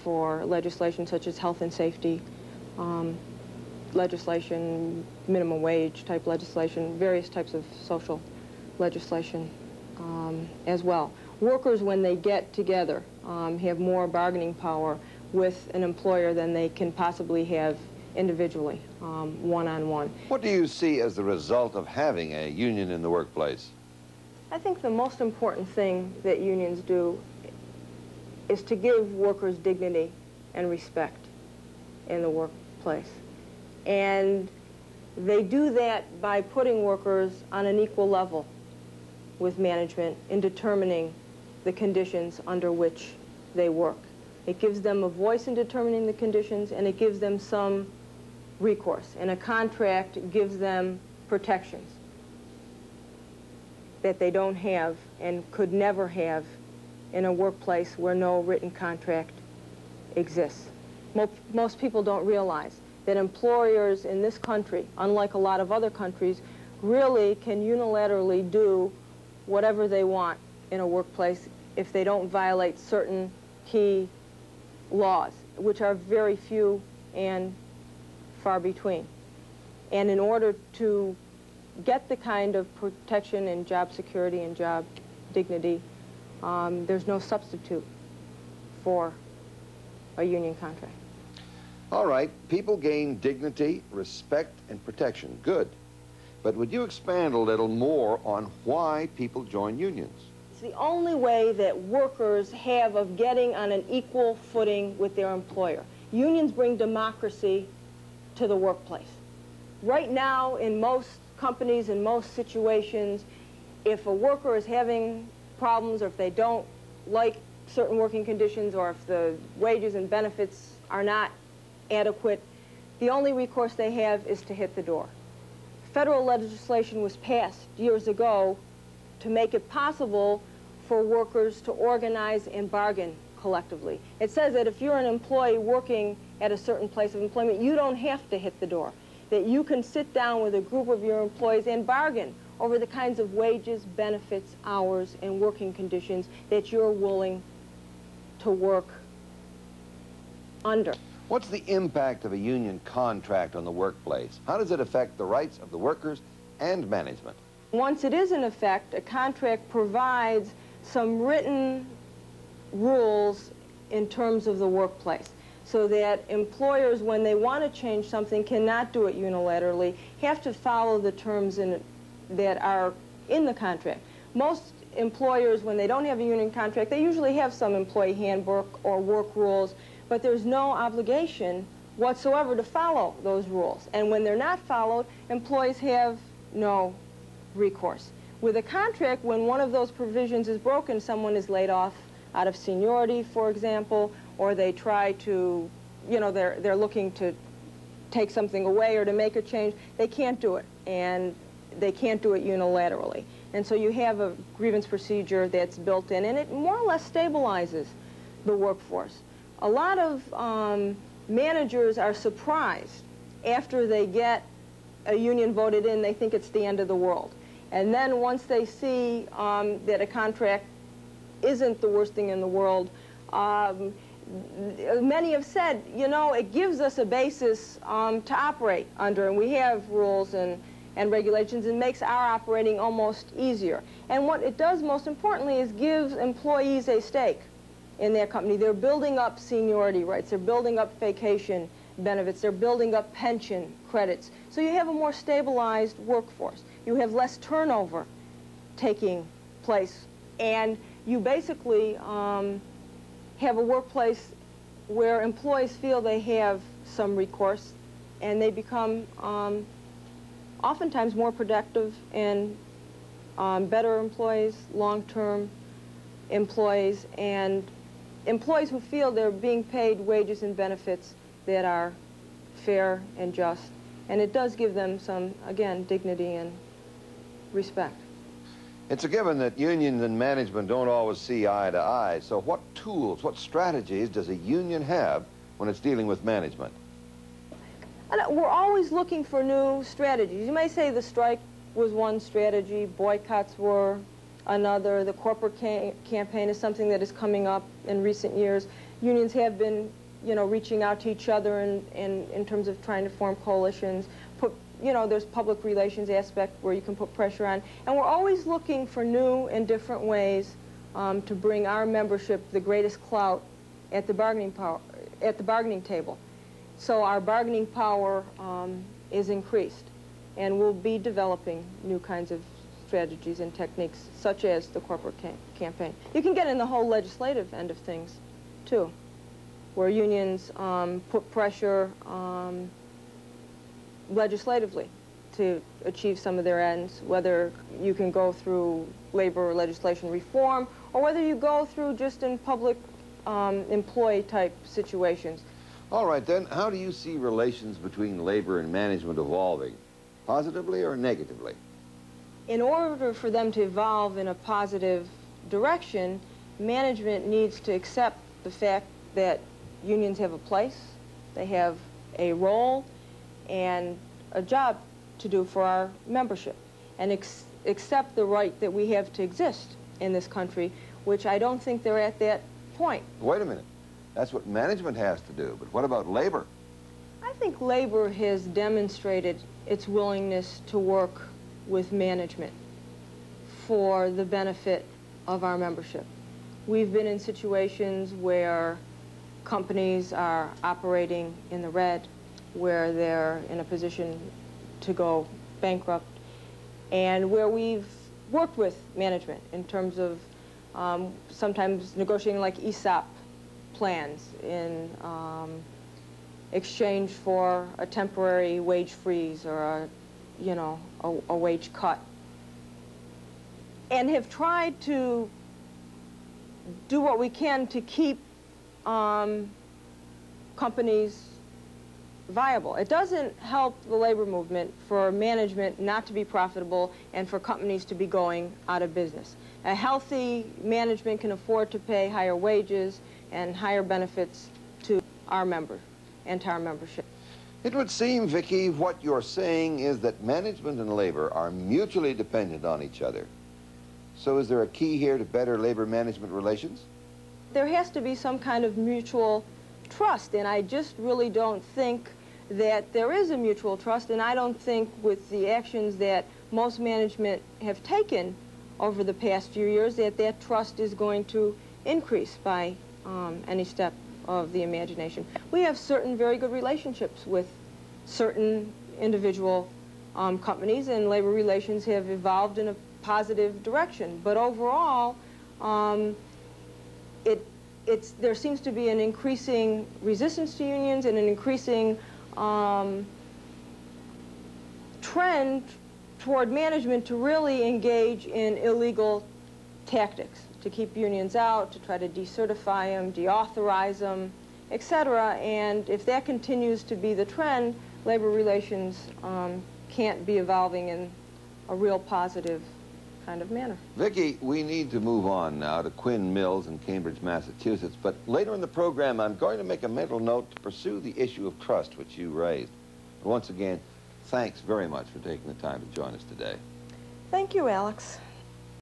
for legislation such as health and safety, legislation, minimum wage type legislation, various types of social legislation as well. Workers, when they get together, have more bargaining power with an employer than they can possibly have individually, one-on-one. What do you see as the result of having a union in the workplace? I think the most important thing that unions do is to give workers dignity and respect in the workplace. And they do that by putting workers on an equal level with management in determining the conditions under which they work. It gives them a voice in determining the conditions, and it gives them some recourse. And a contract gives them protections that they don't have and could never have in a workplace where no written contract exists. Most people don't realize that employers in this country, unlike a lot of other countries, really can unilaterally do whatever they want in a workplace if they don't violate certain key laws, which are very few and far between. And in order to get the kind of protection and job security and job dignity, there's no substitute for a union contract. All right, people gain dignity, respect, and protection. Good. But would you expand a little more on why people join unions? It's the only way that workers have of getting on an equal footing with their employer. Unions bring democracy to the workplace. Right now, in most companies, in most situations, if a worker is having problems, or if they don't like certain working conditions, or if the wages and benefits are not adequate, the only recourse they have is to hit the door. Federal legislation was passed years ago to make it possible for workers to organize and bargain collectively. It says that if you're an employee working at a certain place of employment, you don't have to hit the door, that you can sit down with a group of your employees and bargain over the kinds of wages, benefits, hours, and working conditions that you're willing to work under. What's the impact of a union contract on the workplace? How does it affect the rights of the workers and management? Once it is in effect, a contract provides some written rules in terms of the workplace, so that employers, when they want to change something, cannot do it unilaterally, have to follow the terms that are in the contract. Most employers, when they don't have a union contract, they usually have some employee handbook or work rules, but there's no obligation whatsoever to follow those rules. And when they're not followed, employees have no recourse. With a contract, when one of those provisions is broken, someone is laid off out of seniority, for example, or they try to, you know, they're looking to take something away or to make a change, they can't do it, and they can't do it unilaterally. And so you have a grievance procedure that's built in, and it more or less stabilizes the workforce. A lot of managers are surprised after they get a union voted in. They think it's the end of the world. And then once they see that a contract isn't the worst thing in the world, many have said, you know, it gives us a basis to operate under, and we have rules and regulations, and makes our operating almost easier. And what it does most importantly is gives employees a stake in their company. They're building up seniority rights, they're building up vacation benefits, they're building up pension credits. So you have a more stabilized workforce. You have less turnover taking place, and you basically have a workplace where employees feel they have some recourse, and they become oftentimes more productive and better employees, long-term employees, and employees who feel they're being paid wages and benefits that are fair and just. And it does give them some, again, dignity and respect. It's a given that unions and management don't always see eye to eye. So what tools, what strategies does a union have when it's dealing with management? We're always looking for new strategies. You may say the strike was one strategy, boycotts were another, the corporate campaign is something that is coming up in recent years. unions have been, reaching out to each other in terms of trying to form coalitions. There's public relations aspect where you can put pressure on. And we're always looking for new and different ways to bring our membership the greatest clout at the bargaining table. So our bargaining power is increased. And we'll be developing new kinds of strategies and techniques, such as the corporate campaign. You can get in the whole legislative end of things, too, where unions put pressure legislatively to achieve some of their ends, whether you can go through labor legislation reform or whether you go through just in public employee-type situations. All right, then, how do you see relations between labor and management evolving, positively or negatively? In order for them to evolve in a positive direction, management needs to accept the fact that unions have a place, they have a role, and a job to do for our membership, and accept the right that we have to exist in this country, which I don't think they're at that point. Wait a minute. That's what management has to do, but what about labor? I think labor has demonstrated its willingness to work with management for the benefit of our membership. We've been in situations where companies are operating in the red, where they're in a position to go bankrupt, and where we've worked with management in terms of sometimes negotiating like ESOP plans in exchange for a temporary wage freeze or a wage cut, and have tried to do what we can to keep companies viable. It doesn't help the labor movement for management not to be profitable and for companies to be going out of business. A healthy management can afford to pay higher wages and higher benefits to our members and to our membership. It would seem, Vicki, what you're saying is that management and labor are mutually dependent on each other. So is there a key here to better labor-management relations? There has to be some kind of mutual trust, and I just really don't think that there is a mutual trust, and I don't think with the actions that most management have taken over the past few years that that trust is going to increase by any step of the imagination. We have certain very good relationships with certain individual companies, and labor relations have evolved in a positive direction. But overall, there seems to be an increasing resistance to unions and an increasing trend toward management to really engage in illegal tactics, to keep unions out, to try to decertify them, deauthorize them, etc. And if that continues to be the trend, labor relations can't be evolving in a real positive kind of manner. Vicki, we need to move on now to Quinn Mills in Cambridge, Massachusetts, but later in the program I'm going to make a mental note to pursue the issue of trust which you raised. But once again, thanks very much for taking the time to join us today. Thank you, Alex.